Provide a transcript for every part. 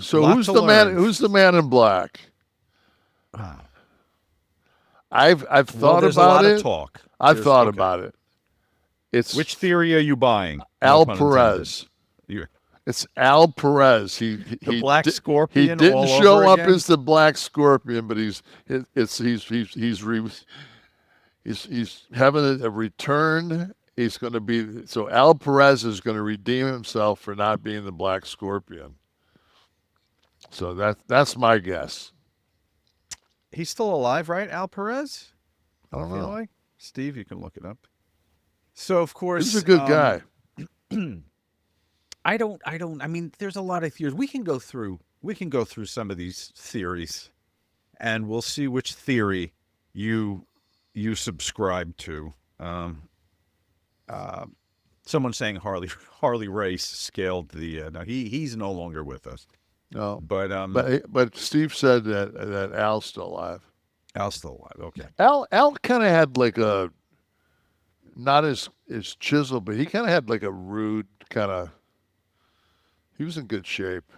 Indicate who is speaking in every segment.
Speaker 1: So
Speaker 2: Lot
Speaker 1: who's
Speaker 2: to
Speaker 1: the man?
Speaker 2: learn.
Speaker 1: Who's the man in black?
Speaker 2: Ah,
Speaker 1: I've
Speaker 2: well,
Speaker 1: thought
Speaker 2: there's a
Speaker 1: about
Speaker 2: lot of
Speaker 1: it.
Speaker 2: talk.
Speaker 1: I've
Speaker 2: There's
Speaker 1: thought
Speaker 2: okay.
Speaker 1: about it. It's
Speaker 2: Which theory are you buying? No
Speaker 1: Al
Speaker 2: pun intended.
Speaker 1: Perez.
Speaker 2: You,
Speaker 1: It's Al Perez.
Speaker 2: the Black
Speaker 1: He
Speaker 2: Scorpion
Speaker 1: didn't
Speaker 2: all over
Speaker 1: show up
Speaker 2: again.
Speaker 1: as the Black Scorpion, but he's having a return. He's going to be so Al Perez is going to redeem himself for not being the Black Scorpion. So that's my guess.
Speaker 2: He's still alive, right? Al Perez.
Speaker 1: I
Speaker 2: I
Speaker 1: don't
Speaker 2: feel
Speaker 1: know.
Speaker 2: like Steve. You can look it up. So of
Speaker 1: He was a
Speaker 2: course,
Speaker 1: good guy.
Speaker 2: I mean, there's a lot of theories. We can go through. We can go through some of these theories, and we'll see which theory you you subscribe to. Um, uh, Someone saying Harley Race scaled the. No, he's no longer with us.
Speaker 1: No,
Speaker 2: But
Speaker 1: but Steve said that Al's still alive.
Speaker 2: Al's still alive. Okay.
Speaker 1: Al kind of had like a not as chiseled, but he kind of had like a rude kind of. He was in good shape.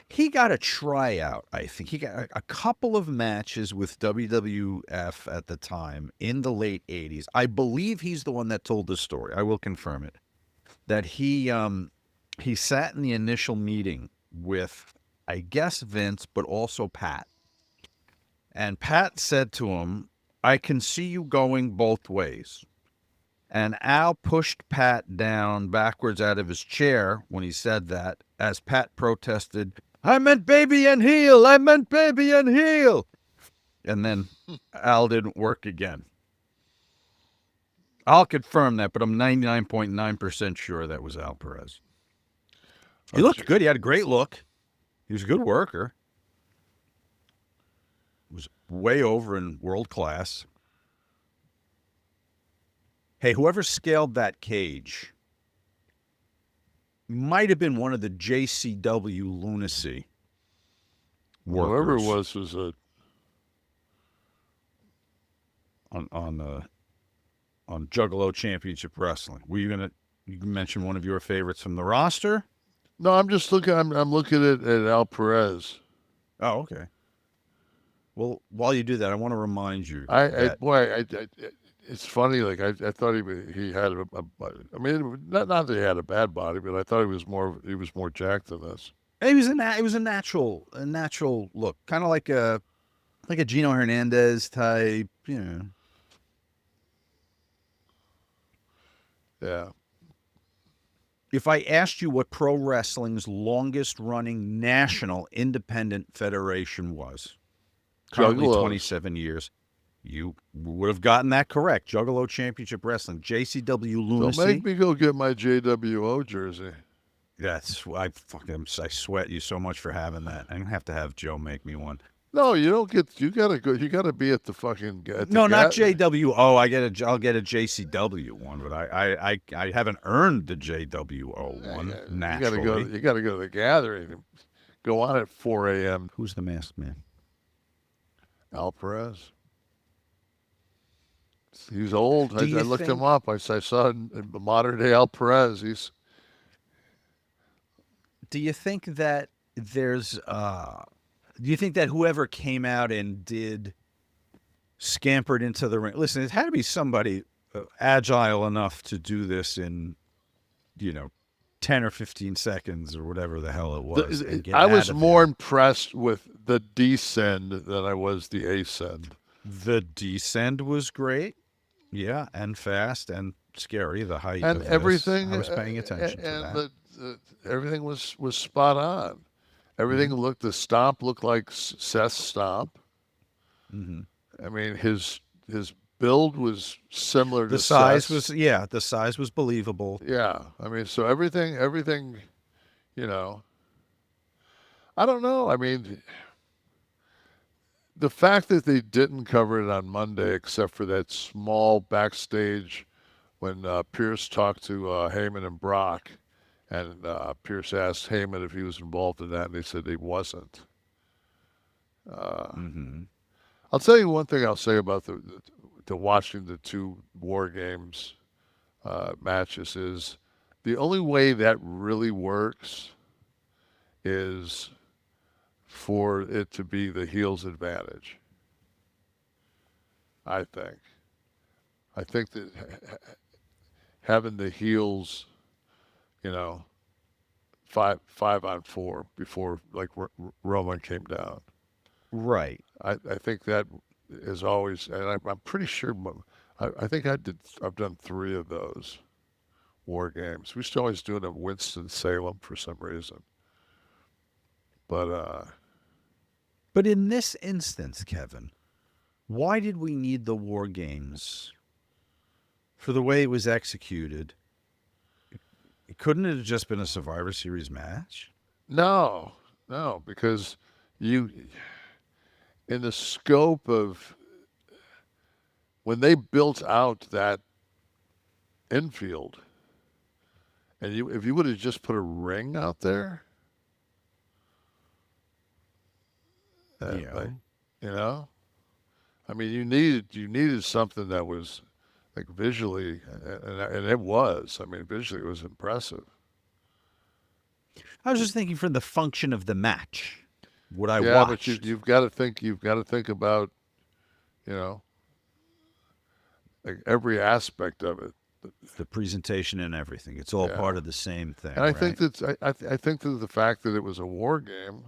Speaker 2: He got a tryout, I think. He got a couple of matches with WWF at the time in the late 80s. I believe he's the one that told the story. I will confirm it. That he sat in the initial meeting with I guess Vince, but also Pat. And Pat said to him, "I can see you going both ways." And Al pushed Pat down backwards out of his chair when he said that, as Pat protested, "I meant baby and heel! I meant baby and heel!" And then Al didn't work again. I'll confirm that, but I'm 99.9% sure that was Al Perez. He
Speaker 1: Oh,
Speaker 2: looked good. He had a great look. He was a good worker. Was way over in world class. Hey, whoever scaled that cage might have been one of the JCW lunacy
Speaker 1: whoever it
Speaker 2: workers
Speaker 1: was a
Speaker 2: on on Juggalo Championship Wrestling. Were you gonna you mention one of your favorites from the roster?
Speaker 1: no. I'm just looking. I'm looking at Al Perez.
Speaker 2: Oh, okay. Well, while you do that, I want to remind you
Speaker 1: I
Speaker 2: that
Speaker 1: boy, it's funny. Like I thought he had I mean, not that he had a bad body, but I thought he was more jacked than this.
Speaker 2: it was a natural look, kind of like a Gino Hernandez type. You know,
Speaker 1: Yeah,
Speaker 2: if I asked you what pro wrestling's longest running national independent federation was, currently
Speaker 1: Juggalos.
Speaker 2: 27 years, you would have gotten that correct. Juggalo Championship Wrestling, JCW
Speaker 1: Don't make
Speaker 2: Lunacy.
Speaker 1: me go get my JWO jersey.
Speaker 2: That's I sweat you so much for having that. I'm gonna have to have Joe make me one.
Speaker 1: No, you don't get. You gotta go. You gotta be at the fucking at the
Speaker 2: No, not
Speaker 1: gat.
Speaker 2: JWO. I'll get a JCW one, but I haven't earned the JWO one
Speaker 1: You gotta go.
Speaker 2: naturally.
Speaker 1: You gotta go to the gathering. Go on at 4 a.m.
Speaker 2: Who's the masked man?
Speaker 1: Al Perez. He's old.
Speaker 2: Do
Speaker 1: I
Speaker 2: you
Speaker 1: looked him
Speaker 2: think
Speaker 1: up. I saw in modern day Al Perez. He's
Speaker 2: do you think that there's do you think that whoever came out and did scampered into the ring? Listen, it had to be somebody agile enough to do this in, you know, 10 or 15 seconds or whatever the hell it was and get
Speaker 1: I
Speaker 2: out
Speaker 1: was
Speaker 2: of
Speaker 1: more
Speaker 2: there.
Speaker 1: impressed with the descend than I was the ascend.
Speaker 2: The descend was great. Yeah, and fast and scary, the height
Speaker 1: And
Speaker 2: of this.
Speaker 1: everything
Speaker 2: I was paying attention to
Speaker 1: and
Speaker 2: that.
Speaker 1: everything was spot on. Everything
Speaker 2: Hmm.
Speaker 1: looked the stomp looked like Seth's stomp.
Speaker 2: Hmm.
Speaker 1: I mean his build was similar
Speaker 2: The
Speaker 1: to
Speaker 2: size was,
Speaker 1: Seth's.
Speaker 2: yeah, the size was believable.
Speaker 1: Yeah, I mean so everything you know. I don't know. I mean the fact that they didn't cover it on Monday, except for that small backstage when Pierce talked to Heyman and Brock, and Pierce asked Heyman if he was involved in that, and they said he wasn't. Uh,
Speaker 2: Hmm.
Speaker 1: I'll tell you one thing I'll say about the watching the two War Games matches is the only way that really works is for it to be the heel's advantage. I think. I think that having the heels, you know, five on four before like Roman came down.
Speaker 2: Right.
Speaker 1: I think that is always, and I'm pretty sure. I think I've done three of those war games. We used to always do it in Winston Salem for some reason, but
Speaker 2: But in this instance, Kevin, why did we need the war games for the way it was executed? Couldn't it have just been a Survivor Series match?
Speaker 1: no, no, because you in the scope of when they built out that infield, and you if you would have just put a ring out there,
Speaker 2: Yeah.
Speaker 1: like you know, I mean, you needed something that was like visually, and it was. I mean, visually it was impressive.
Speaker 2: I was just thinking from the function of the match, what I
Speaker 1: Yeah, but
Speaker 2: watched,
Speaker 1: you've got to think about you know like every aspect of it.
Speaker 2: the presentation and everything. It's all
Speaker 1: Yeah,
Speaker 2: part of the same
Speaker 1: and
Speaker 2: thing,
Speaker 1: I think
Speaker 2: right?
Speaker 1: that I think that the fact that it was a war game,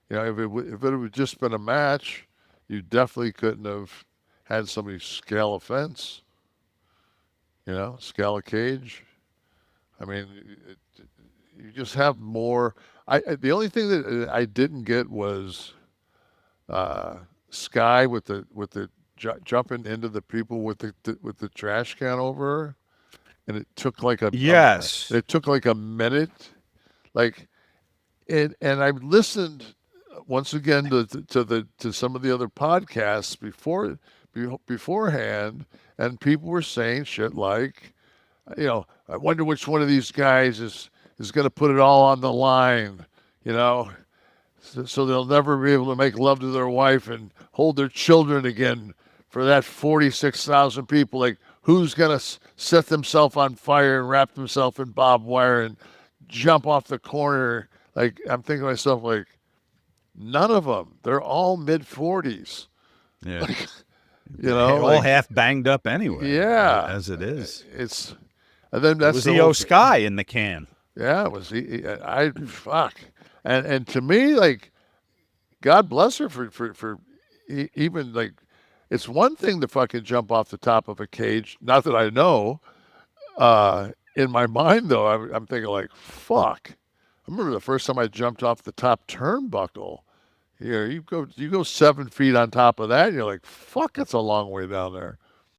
Speaker 1: if it had just been a match, you definitely couldn't have had somebody scale a fence, scale a cage. I mean, you just have more. The only thing that I didn't get was uh, Sky with the jumping into the people with the trash can over her, and
Speaker 2: Yes.
Speaker 1: it took like a minute, like and I listened once again to some of the other podcasts beforehand, and people were saying shit like, I wonder which one of these guys is going to put it all on the line, you know, so they'll never be able to make love to their wife and hold their children again for that 46,000 people. Like, who's going to set themselves on fire and wrap themselves in barbed wire and jump off the corner? Like, I'm thinking to myself, like, none of them. They're all mid 40s.
Speaker 2: Yeah. All
Speaker 1: Like,
Speaker 2: half banged up anyway,
Speaker 1: yeah,
Speaker 2: as it is.
Speaker 1: it's, and then
Speaker 2: It
Speaker 1: that's
Speaker 2: was
Speaker 1: the
Speaker 2: the
Speaker 1: whole,
Speaker 2: O Sky in the can.
Speaker 1: yeah, it was, fuck. And to me, like, God bless her for even like, it's one thing to fucking jump off the top of a cage. Not that I know. In my mind, though, I'm thinking like, fuck. I remember the first time I jumped off the top turnbuckle. You go 7 feet on top of that, and you're like, fuck, that's a long way down there.